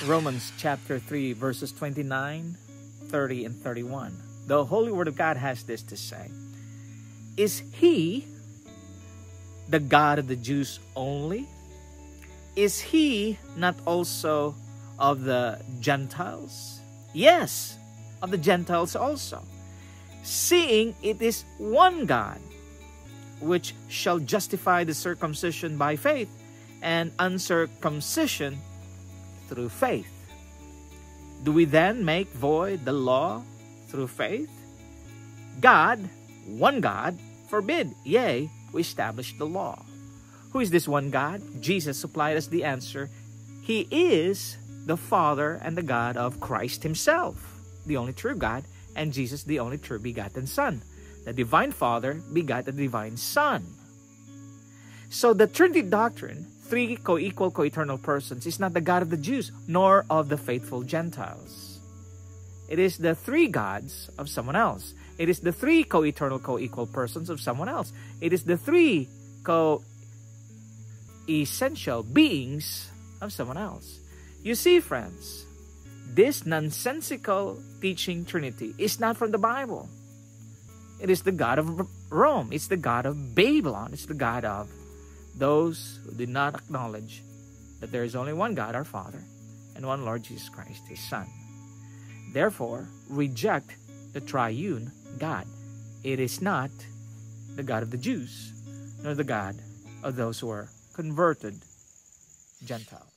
Romans chapter 3, verses 29, 30, and 31. The Holy Word of God has this to say. Is He the God of the Jews only? Is He not also of the Gentiles? Yes, of the Gentiles also. Seeing it is one God, which shall justify the circumcision by faith, and uncircumcision through faith. Do we then make void the law through faith? God, one God, forbid. Yea, we establish the law. Who is this one God? Jesus supplied us the answer. He is the Father and the God of Christ Himself, the only true God, and Jesus, the only true begotten Son. The divine Father begot the divine Son. So the Trinity doctrine, three co-equal, co-eternal persons, is not the God of the Jews, nor of the faithful Gentiles. It is the three gods of someone else. It is the three co-eternal, co-equal persons of someone else. It is the three co-essential beings of someone else. You see, friends, this nonsensical teaching Trinity is not from the Bible. It is the God of Rome. It's the God of Babylon. It's the God of those who did not acknowledge that there is only one God, our Father, and one Lord Jesus Christ, His Son. Therefore, reject the triune God. It is not the God of the Jews, nor the God of those who are converted Gentiles.